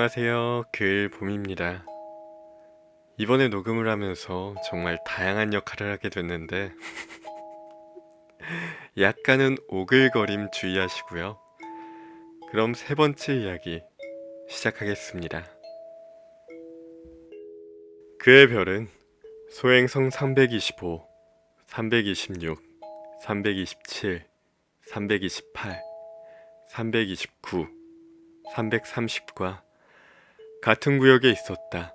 안녕하세요. 글봄입니다. 이번에 녹음을 하면서 정말 다양한 역할을 하게 됐는데 약간은 오글거림 주의하시고요. 그럼 세 번째 이야기 시작하겠습니다. 그의 별은 소행성 325, 326, 327, 328, 329, 330과 같은 구역에 있었다.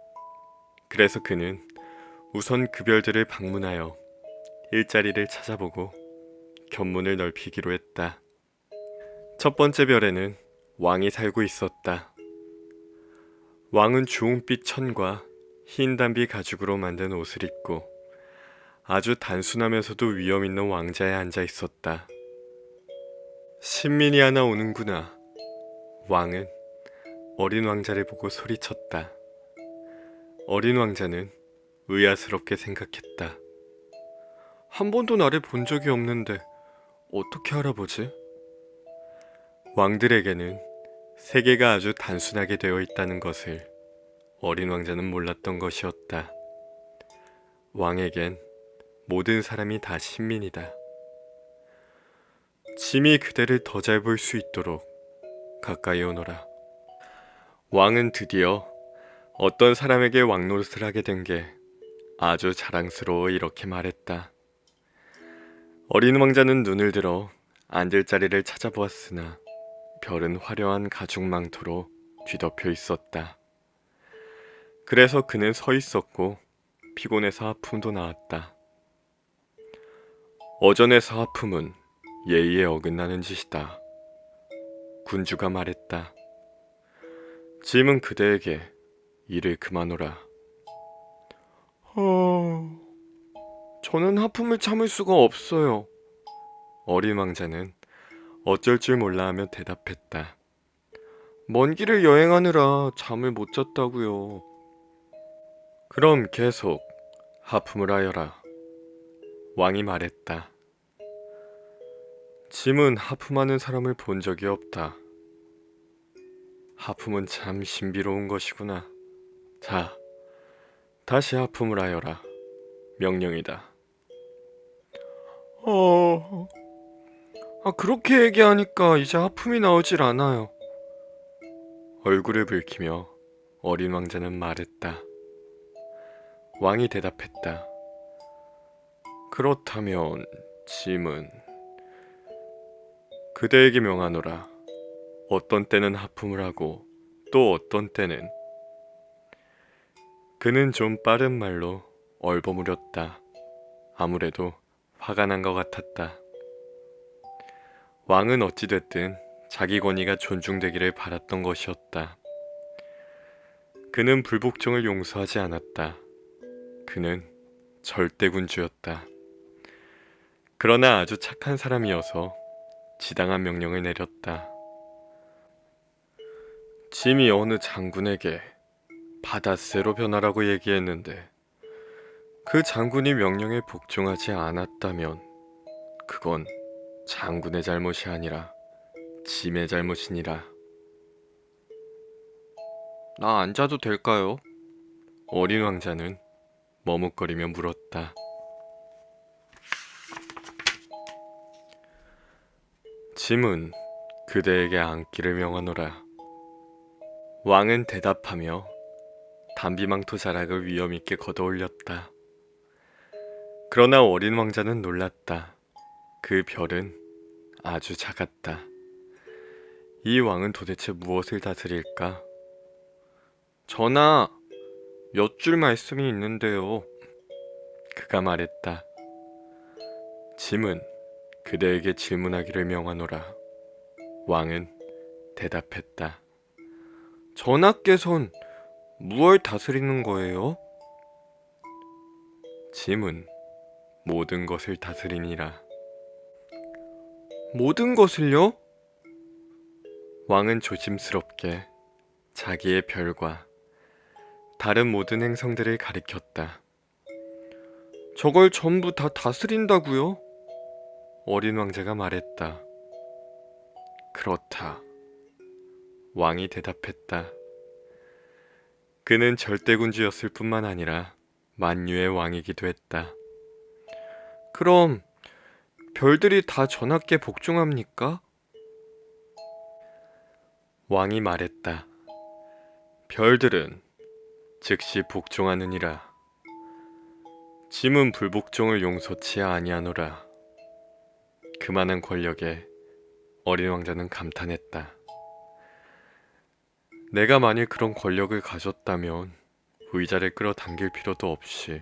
그래서 그는 우선 그 별들을 방문하여 일자리를 찾아보고 견문을 넓히기로 했다. 첫 번째 별에는 왕이 살고 있었다. 왕은 주홍빛 천과 흰 담비 가죽으로 만든 옷을 입고 아주 단순하면서도 위험 있는 왕자에 앉아 있었다. 신민이 하나 오는구나. 왕은 어린 왕자를 보고 소리쳤다. 어린 왕자는 의아스럽게 생각했다. 한 번도 나를 본 적이 없는데 어떻게 알아보지? 왕들에게는 세계가 아주 단순하게 되어 있다는 것을 어린 왕자는 몰랐던 것이었다. 왕에겐 모든 사람이 다 신민이다. 짐이 그대를 더 잘 볼 수 있도록 가까이 오너라. 왕은 드디어 어떤 사람에게 왕노릇을 하게 된 게 아주 자랑스러워 이렇게 말했다. 어린 왕자는 눈을 들어 앉을 자리를 찾아보았으나 별은 화려한 가죽 망토로 뒤덮여 있었다. 그래서 그는 서 있었고 피곤해서 하품도 나왔다. 어전에서 하품은 예의에 어긋나는 짓이다. 군주가 말했다. 짐은 그대에게 일을 그만오라. 저는 하품을 참을 수가 없어요. 어린 왕자는 어쩔 줄 몰라 하며 대답했다. 먼 길을 여행하느라 잠을 못 잤다고요. 그럼 계속 하품을 하여라. 왕이 말했다. 짐은 하품하는 사람을 본 적이 없다. 하품은 참 신비로운 것이구나. 자, 다시 하품을 하여라. 명령이다. 그렇게 얘기하니까 이제 하품이 나오질 않아요. 얼굴을 붉히며 어린 왕자는 말했다. 왕이 대답했다. 그렇다면 짐은 그대에게 명하노라. 어떤 때는 하품을 하고 또 어떤 때는. 그는 좀 빠른 말로 얼버무렸다. 아무래도 화가 난 것 같았다. 왕은 어찌됐든 자기 권위가 존중되기를 바랐던 것이었다. 그는 불복종을 용서하지 않았다. 그는 절대군주였다. 그러나 아주 착한 사람이어서 지당한 명령을 내렸다. 짐이 어느 장군에게 바닷새로 변하라고 얘기했는데 그 장군이 명령에 복종하지 않았다면 그건 장군의 잘못이 아니라 짐의 잘못이니라. 나 앉아도 될까요? 어린 왕자는 머뭇거리며 물었다. 짐은 그대에게 앉기를 명하노라. 왕은 대답하며 담비망토 자락을 위엄있게 걷어올렸다. 그러나 어린 왕자는 놀랐다. 그 별은 아주 작았다. 이 왕은 도대체 무엇을 다스릴까? 전하, 몇 줄 말씀이 있는데요. 그가 말했다. 짐은 그대에게 질문하기를 명하노라. 왕은 대답했다. 전하께선 무엇을 다스리는 거예요? 짐은 모든 것을 다스리니라. 모든 것을요? 왕은 조심스럽게 자기의 별과 다른 모든 행성들을 가리켰다. 저걸 전부 다 다스린다고요? 어린 왕자가 말했다. 그렇다. 왕이 대답했다. 그는 절대군주였을 뿐만 아니라 만유의 왕이기도 했다. 그럼 별들이 다 전하께 복종합니까? 왕이 말했다. 별들은 즉시 복종하느니라. 짐은 불복종을 용서치 아니하노라. 그만한 권력에 어린 왕자는 감탄했다. 내가 만일 그런 권력을 가졌다면 의자를 끌어당길 필요도 없이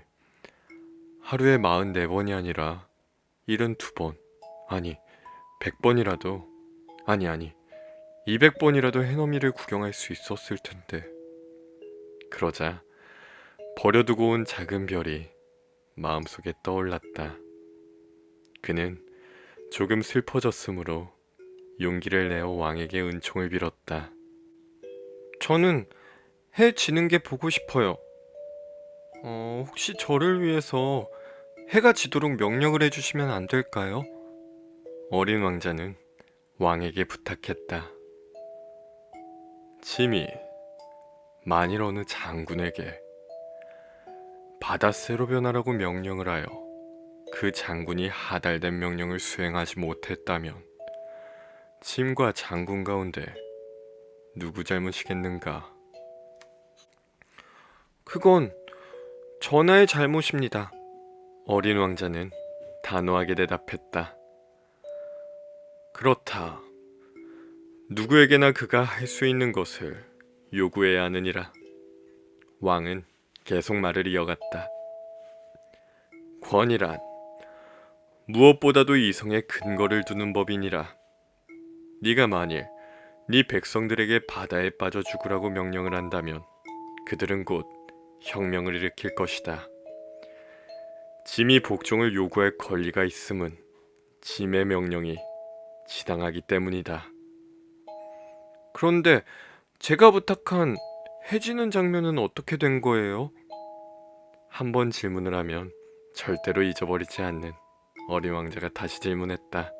하루에 44번이 아니라 72번, 아니 100번이라도, 아니 200번이라도 해넘이를 구경할 수 있었을 텐데. 그러자 버려두고 온 작은 별이 마음속에 떠올랐다. 그는 조금 슬퍼졌으므로 용기를 내어 왕에게 은총을 빌었다. 저는 해 지는 게 보고 싶어요. 혹시 저를 위해서 해가 지도록 명령을 해주시면 안 될까요? 어린 왕자는 왕에게 부탁했다. 짐이 만일 어느 장군에게 바다새로 변하라고 명령을 하여 그 장군이 하달된 명령을 수행하지 못했다면 짐과 장군 가운데 누구 잘못이겠는가? 그건 전하의 잘못입니다. 어린 왕자는 단호하게 대답했다. 그렇다. 누구에게나 그가 할 수 있는 것을 요구해야 하느니라. 왕은 계속 말을 이어갔다. 권이란 무엇보다도 이성에 근거를 두는 법이니라. 네가 만일 네 백성들에게 바다에 빠져 죽으라고 명령을 한다면 그들은 곧 혁명을 일으킬 것이다. 짐이 복종을 요구할 권리가 있음은 짐의 명령이 지당하기 때문이다. 그런데 제가 부탁한 해지는 장면은 어떻게 된 거예요? 한 번 질문을 하면 절대로 잊어버리지 않는 어린 왕자가 다시 질문했다.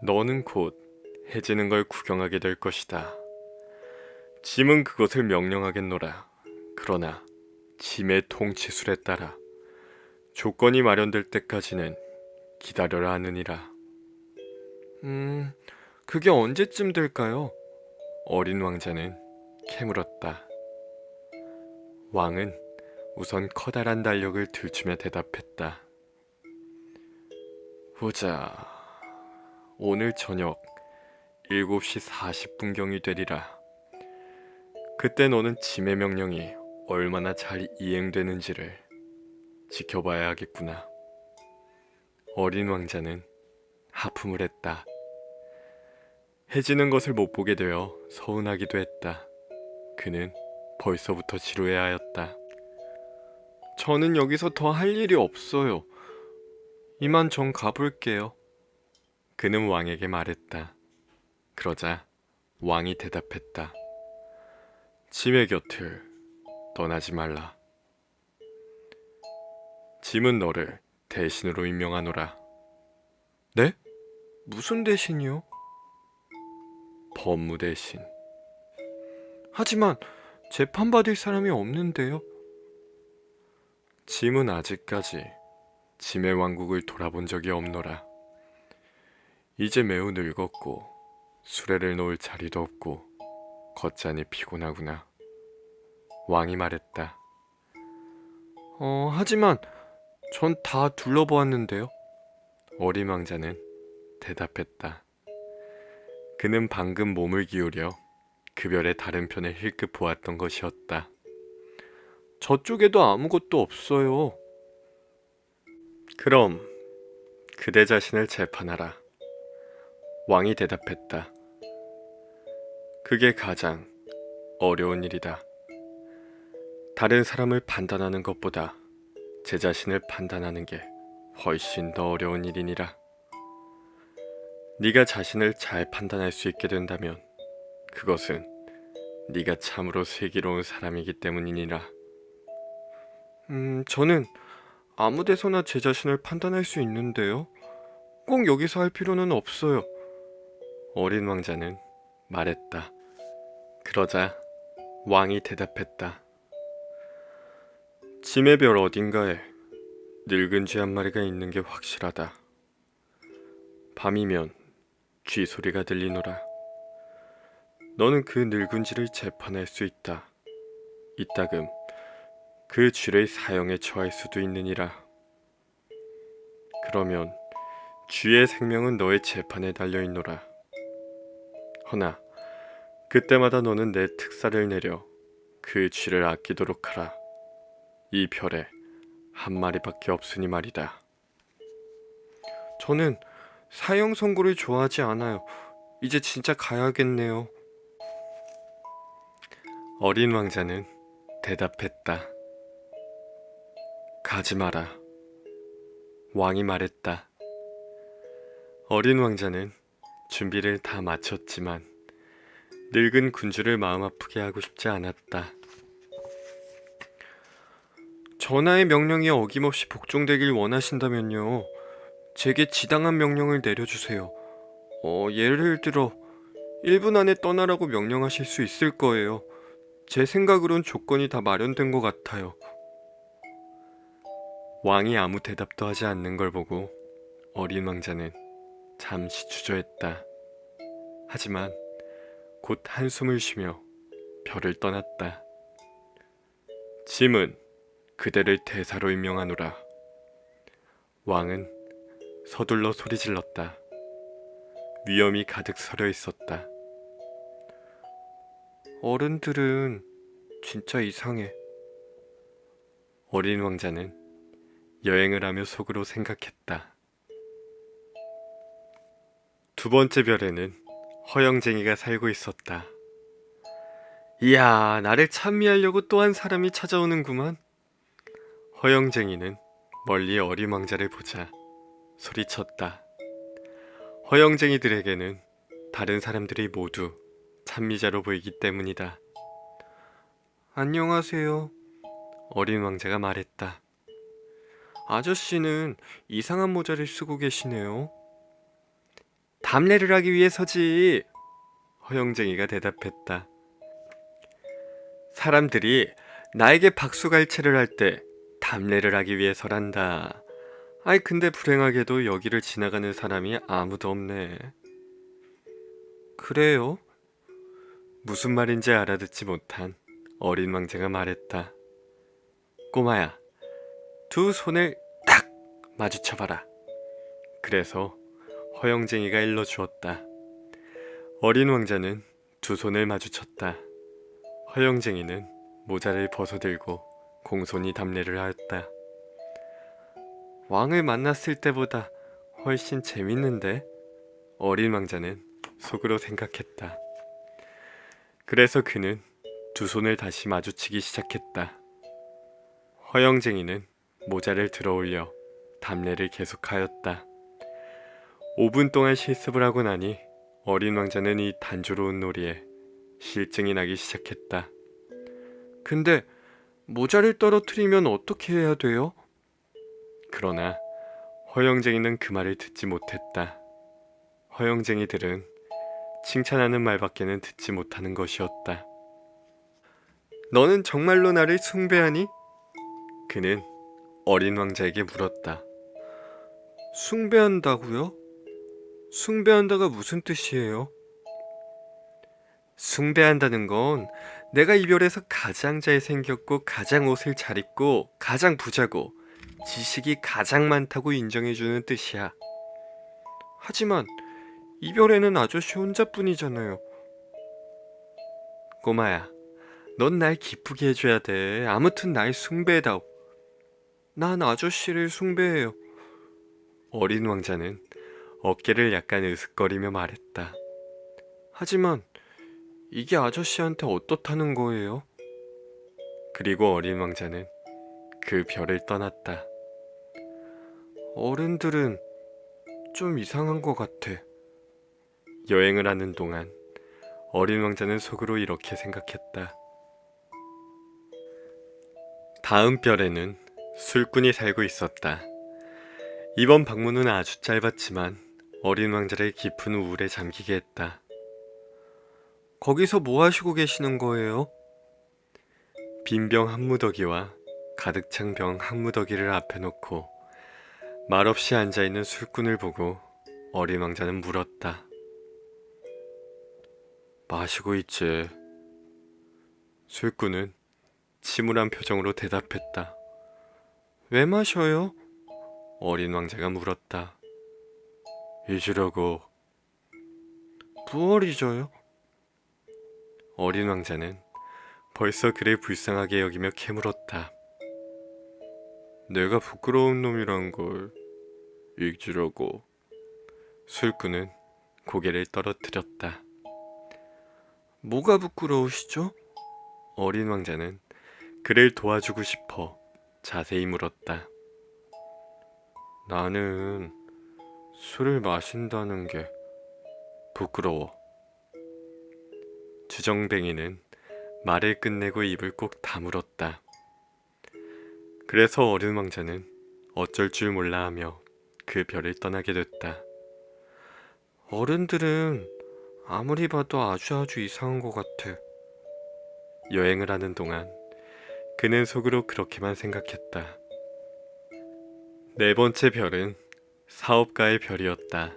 너는 곧 해지는 걸 구경하게 될 것이다. 짐은 그것을 명령하겠노라. 그러나 짐의 통치술에 따라 조건이 마련될 때까지는 기다려라 하느니라. 그게 언제쯤 될까요? 어린 왕자는 캐물었다. 왕은 우선 커다란 달력을 들추며 대답했다. 보자. 오늘 저녁 7시 40분경이 되리라. 그때 너는 짐의 명령이 얼마나 잘 이행되는지를 지켜봐야 하겠구나. 어린 왕자는 하품을 했다. 해지는 것을 못 보게 되어 서운하기도 했다. 그는 벌써부터 지루해 하였다. 저는 여기서 더 할 일이 없어요. 이만 전 가볼게요. 그는 왕에게 말했다. 그러자 왕이 대답했다. 짐의 곁을 떠나지 말라. 짐은 너를 대신으로 임명하노라. 네? 무슨 대신이요? 법무 대신. 하지만 재판받을 사람이 없는데요. 짐은 아직까지 짐의 왕국을 돌아본 적이 없노라. 이제 매우 늙었고 수레를 놓을 자리도 없고 걷자니 피곤하구나. 왕이 말했다. 하지만 전 다 둘러보았는데요. 어린 왕자는 대답했다. 그는 방금 몸을 기울여 그 별의 다른 편을 힐끗 보았던 것이었다. 저쪽에도 아무것도 없어요. 그럼 그대 자신을 재판하라. 왕이 대답했다. 그게 가장 어려운 일이다. 다른 사람을 판단하는 것보다 제 자신을 판단하는 게 훨씬 더 어려운 일이니라. 네가 자신을 잘 판단할 수 있게 된다면 그것은 네가 참으로 슬기로운 사람이기 때문이니라. 저는 아무 데서나 제 자신을 판단할 수 있는데요. 꼭 여기서 할 필요는 없어요. 어린 왕자는 말했다. 그러자 왕이 대답했다. 짐의 별 어딘가에 늙은 쥐 한 마리가 있는 게 확실하다. 밤이면 쥐 소리가 들리노라. 너는 그 늙은 쥐를 재판할 수 있다. 이따금 그 쥐를 사형에 처할 수도 있느니라. 그러면 쥐의 생명은 너의 재판에 달려있노라. 허나 그때마다 너는 내 특사를 내려 그 쥐를 아끼도록 하라. 이 별에 한 마리밖에 없으니 말이다. 저는 사형 선고를 좋아하지 않아요. 이제 진짜 가야겠네요. 어린 왕자는 대답했다. 가지 마라. 왕이 말했다. 어린 왕자는 준비를 다 마쳤지만 늙은 군주를 마음 아프게 하고 싶지 않았다. 전하의 명령이 어김없이 복종되길 원하신다면요. 제게 지당한 명령을 내려주세요. 예를 들어 1분 안에 떠나라고 명령하실 수 있을 거예요. 제 생각으론 조건이 다 마련된 것 같아요. 왕이 아무 대답도 하지 않는 걸 보고 어린 왕자는 잠시 주저했다. 하지만 곧 한숨을 쉬며 별을 떠났다. 짐은 그대를 대사로 임명하노라. 왕은 서둘러 소리질렀다. 위험이 가득 서려 있었다. 어른들은 진짜 이상해. 어린 왕자는 여행을 하며 속으로 생각했다. 두 번째 별에는 허영쟁이가 살고 있었다. 이야, 나를 찬미하려고 또 한 사람이 찾아오는구만. 허영쟁이는 멀리 어린 왕자를 보자 소리쳤다. 허영쟁이들에게는 다른 사람들이 모두 찬미자로 보이기 때문이다. 안녕하세요. 어린 왕자가 말했다. 아저씨는 이상한 모자를 쓰고 계시네요. 담례를 하기 위해서지. 허영쟁이가 대답했다. 사람들이 나에게 박수갈채를 할 때 담례를 하기 위해서란다. 아이, 근데 불행하게도 여기를 지나가는 사람이 아무도 없네. 그래요? 무슨 말인지 알아듣지 못한 어린 왕자가 말했다. 꼬마야, 두 손을 딱 마주쳐봐라. 그래서 허영쟁이가 일러주었다. 어린 왕자는 두 손을 마주쳤다. 허영쟁이는 모자를 벗어들고 공손히 담례를 하였다. 왕을 만났을 때보다 훨씬 재밌는데? 어린 왕자는 속으로 생각했다. 그래서 그는 두 손을 다시 마주치기 시작했다. 허영쟁이는 모자를 들어올려 담례를 계속하였다. 5분 동안 실습을 하고 나니 어린 왕자는 이 단조로운 놀이에 실증이 나기 시작했다. 근데 모자를 떨어뜨리면 어떻게 해야 돼요? 그러나 허영쟁이는 그 말을 듣지 못했다. 허영쟁이들은 칭찬하는 말밖에는 듣지 못하는 것이었다. 너는 정말로 나를 숭배하니? 그는 어린 왕자에게 물었다. 숭배한다고요? 숭배한다가 무슨 뜻이에요? 숭배한다는 건 내가 이 별에서 가장 잘생겼고 가장 옷을 잘 입고 가장 부자고 지식이 가장 많다고 인정해주는 뜻이야. 하지만 이 별에는 아저씨 혼자뿐이잖아요. 꼬마야, 넌 날 기쁘게 해줘야 돼. 아무튼 날 숭배해다오. 난 아저씨를 숭배해요. 어린 왕자는 어깨를 약간 으슥거리며 말했다. 하지만 이게 아저씨한테 어떻다는 거예요? 그리고 어린 왕자는 그 별을 떠났다. 어른들은 좀 이상한 것 같아. 여행을 하는 동안 어린 왕자는 속으로 이렇게 생각했다. 다음 별에는 술꾼이 살고 있었다. 이번 방문은 아주 짧았지만 어린 왕자를 깊은 우울에 잠기게 했다. 거기서 뭐 하시고 계시는 거예요? 빈 병 한 무더기와 가득 찬 병 한 무더기를 앞에 놓고 말없이 앉아있는 술꾼을 보고 어린 왕자는 물었다. 마시고 있지. 술꾼은 침울한 표정으로 대답했다. 왜 마셔요? 어린 왕자가 물었다. 잊으려고. 무얼 잊어요? 어린 왕자는 벌써 그를 불쌍하게 여기며 캐물었다. 내가 부끄러운 놈이란 걸 잊으려고. 술꾼은 고개를 떨어뜨렸다. 뭐가 부끄러우시죠? 어린 왕자는 그를 도와주고 싶어 자세히 물었다. 나는 술을 마신다는 게 부끄러워. 주정뱅이는 말을 끝내고 입을 꼭 다물었다. 그래서 어린 왕자는 어쩔 줄 몰라 하며 그 별을 떠나게 됐다. 어른들은 아무리 봐도 아주 이상한 것 같아. 여행을 하는 동안 그는 속으로 그렇게만 생각했다. 네 번째 별은 사업가의 별이었다.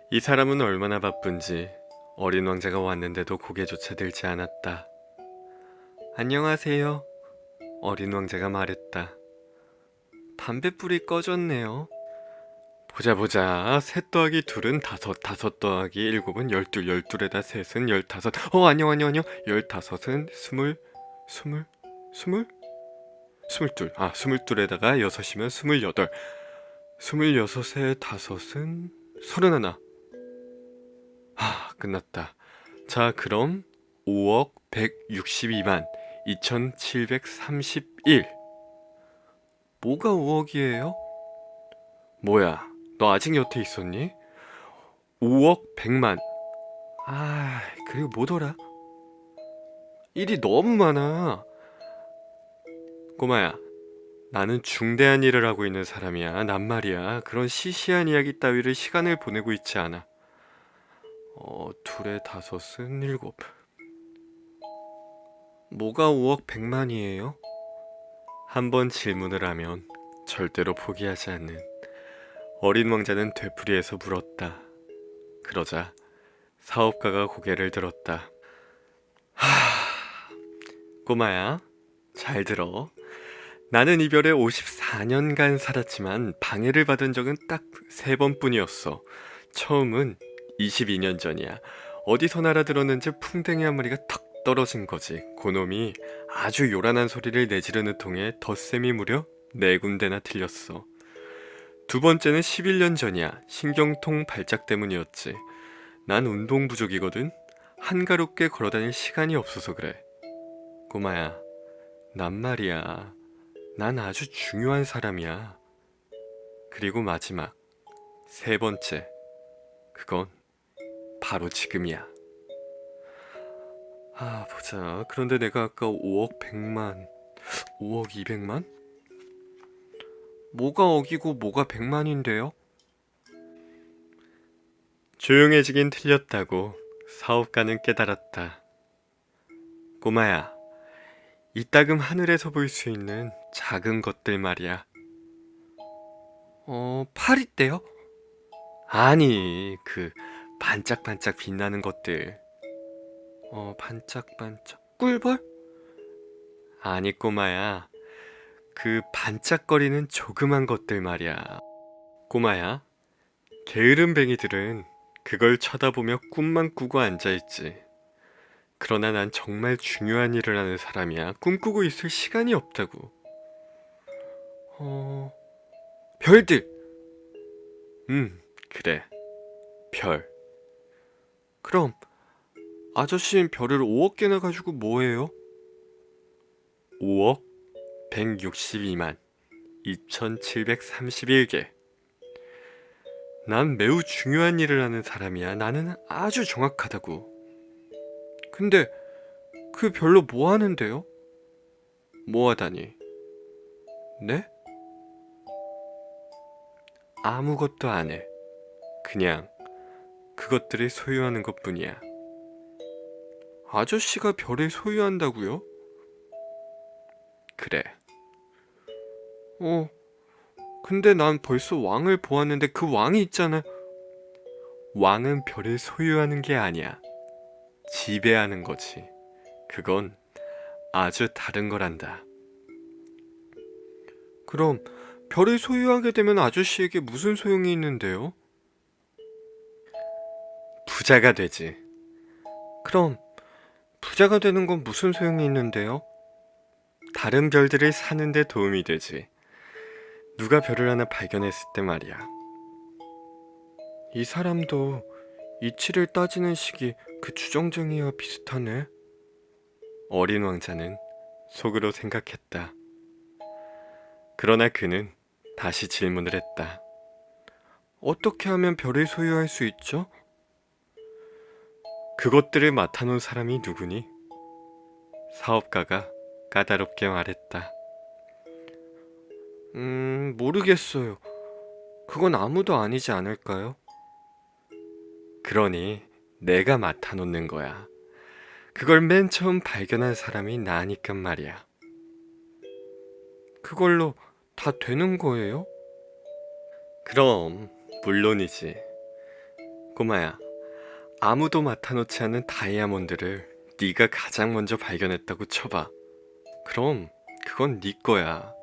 이 사람은 얼마나 바쁜지 어린 왕자가 왔는데도 고개조차 들지 않았다. 안녕하세요. 어린 왕자가 말했다. 담뱃불이 꺼졌네요. 보자. 셋 더하기 둘은 다섯, 다섯 더하기 일곱은 열둘, 열둘에다 셋은 열다섯. 안녕. 열다섯은 스물둘. 스물둘에다가 여섯이면 스물여덟. 스물여섯에 다섯은 서른하나. 끝났다. 자, 그럼 5억 162만 2731. 뭐가 5억이에요? 뭐야, 너 아직 여태 있었니? 5억 100만. 그리고 뭐더라? 일이 너무 많아. 꼬마야, 나는 중대한 일을 하고 있는 사람이야. 난 말이야, 그런 시시한 이야기 따위를 시간을 보내고 있지 않아. 둘에 다섯은 일곱. 뭐가 5억 100만이에요? 한번 질문을 하면 절대로 포기하지 않는 어린 왕자는 되풀이해서 물었다. 그러자 사업가가 고개를 들었다. 꼬마야, 잘 들어. 나는 이 별에 54년간 살았지만 방해를 받은 적은 딱 3번뿐이었어. 처음은 22년 전이야. 어디서 알아들었는지 풍뎅이 한 마리가 턱 떨어진 거지. 그놈이 아주 요란한 소리를 내지르는 통에 덧셈이 무려 4군데나 틀렸어. 두 번째는 11년 전이야. 신경통 발작 때문이었지. 난 운동 부족이거든. 한가롭게 걸어다닐 시간이 없어서 그래. 꼬마야, 난 말이야, 난 아주 중요한 사람이야. 그리고 마지막, 세 번째, 그건 바로 지금이야. 보자. 그런데 내가 아까 5억 100만, 5억 200만? 뭐가 억이고 뭐가 100만인데요? 조용해지긴 틀렸다고 사업가는 깨달았다. 꼬마야, 이따금 하늘에서 볼 수 있는 작은 것들 말이야. 파리떼요? 아니, 그 반짝반짝 빛나는 것들. 반짝반짝 꿀벌? 아니 꼬마야, 그 반짝거리는 조그만 것들 말이야. 꼬마야, 게으름뱅이들은 그걸 쳐다보며 꿈만 꾸고 앉아있지. 그러나 난 정말 중요한 일을 하는 사람이야. 꿈꾸고 있을 시간이 없다고. 별들! 그래, 별. 그럼 아저씨는 별을 5억 개나 가지고 뭐해요? 5억 162만 2731개. 난 매우 중요한 일을 하는 사람이야. 나는 아주 정확하다고. 근데 그 별로 뭐 하는데요? 뭐 하다니? 네? 아무것도 안 해. 그냥 그것들을 소유하는 것뿐이야. 아저씨가 별을 소유한다고요? 그래. 근데 난 벌써 왕을 보았는데 그 왕이 있잖아. 왕은 별을 소유하는 게 아니야. 지배하는 거지. 그건 아주 다른 거란다. 그럼 별을 소유하게 되면 아저씨에게 무슨 소용이 있는데요? 부자가 되지. 그럼 부자가 되는 건 무슨 소용이 있는데요? 다른 별들을 사는 데 도움이 되지. 누가 별을 하나 발견했을 때 말이야. 이 사람도 이치를 따지는 식이 그 주정쟁이와 비슷하네. 어린 왕자는 속으로 생각했다. 그러나 그는 다시 질문을 했다. 어떻게 하면 별을 소유할 수 있죠? 그것들을 맡아놓은 사람이 누구니? 사업가가 까다롭게 말했다. 모르겠어요. 그건 아무도 아니지 않을까요? 그러니 내가 맡아놓는 거야. 그걸 맨 처음 발견한 사람이 나니까 말이야. 그걸로 다 되는 거예요? 그럼 물론이지. 꼬마야, 아무도 맡아놓지 않은 다이아몬드를 네가 가장 먼저 발견했다고 쳐봐. 그럼 그건 네 거야.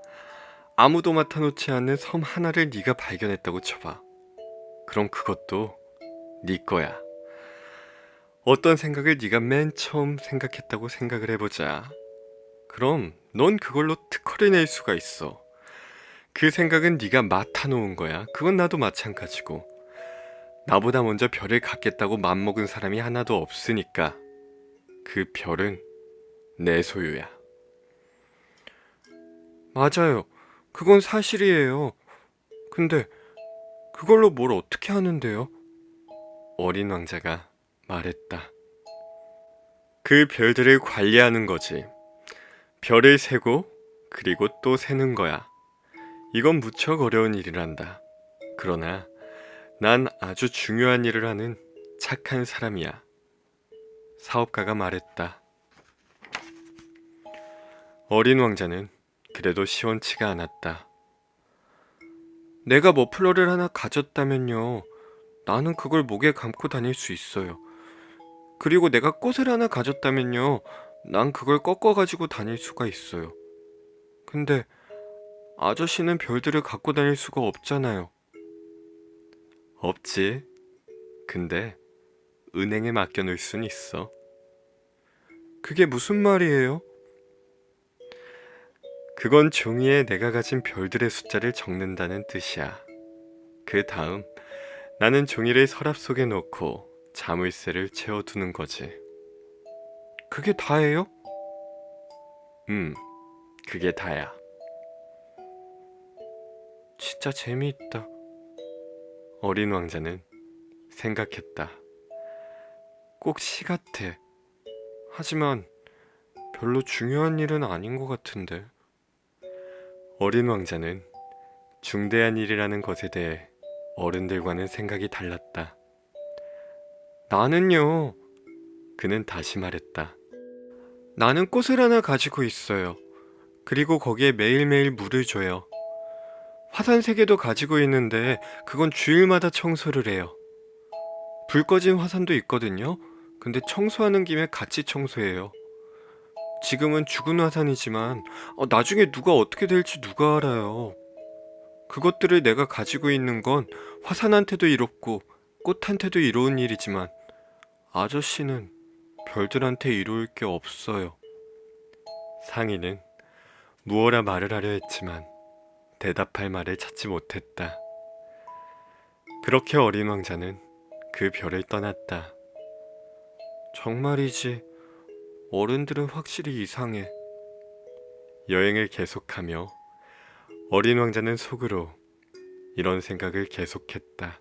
아무도 맡아놓지 않은 섬 하나를 네가 발견했다고 쳐봐. 그럼 그것도 네 거야. 어떤 생각을 네가 맨 처음 생각했다고 생각을 해보자. 그럼 넌 그걸로 특허를 낼 수가 있어. 그 생각은 네가 맡아놓은 거야. 그건 나도 마찬가지고. 나보다 먼저 별을 갖겠다고 맘먹은 사람이 하나도 없으니까 그 별은 내 소유야. 맞아요. 그건 사실이에요. 근데 그걸로 뭘 어떻게 하는데요? 어린 왕자가 말했다. 그 별들을 관리하는 거지. 별을 세고 그리고 또 세는 거야. 이건 무척 어려운 일이란다. 그러나 난 아주 중요한 일을 하는 착한 사람이야. 사업가가 말했다. 어린 왕자는 그래도 시원치가 않았다. 내가 머플러를 하나 가졌다면요. 나는 그걸 목에 감고 다닐 수 있어요. 그리고 내가 꽃을 하나 가졌다면요. 난 그걸 꺾어 가지고 다닐 수가 있어요. 근데 아저씨는 별들을 갖고 다닐 수가 없잖아요. 없지. 근데 은행에 맡겨놓을 순 있어. 그게 무슨 말이에요? 그건 종이에 내가 가진 별들의 숫자를 적는다는 뜻이야. 그 다음 나는 종이를 서랍 속에 넣고 자물쇠를 채워두는 거지. 그게 다예요? 그게 다야. 진짜 재미있다. 어린 왕자는 생각했다. 꼭 시 같아. 하지만 별로 중요한 일은 아닌 것 같은데. 어린 왕자는 중대한 일이라는 것에 대해 어른들과는 생각이 달랐다. 나는요, 그는 다시 말했다. 나는 꽃을 하나 가지고 있어요. 그리고 거기에 매일매일 물을 줘요. 화산 3개도 가지고 있는데 그건 주일마다 청소를 해요. 불 꺼진 화산도 있거든요. 근데 청소하는 김에 같이 청소해요. 지금은 죽은 화산이지만 나중에 누가 어떻게 될지 누가 알아요. 그것들을 내가 가지고 있는 건 화산한테도 이롭고 꽃한테도 이로운 일이지만 아저씨는 별들한테 이로울 게 없어요. 상인은 무어라 말을 하려 했지만 대답할 말을 찾지 못했다. 그렇게 어린 왕자는 그 별을 떠났다. 정말이지, 어른들은 확실히 이상해. 여행을 계속하며 어린 왕자는 속으로 이런 생각을 계속했다.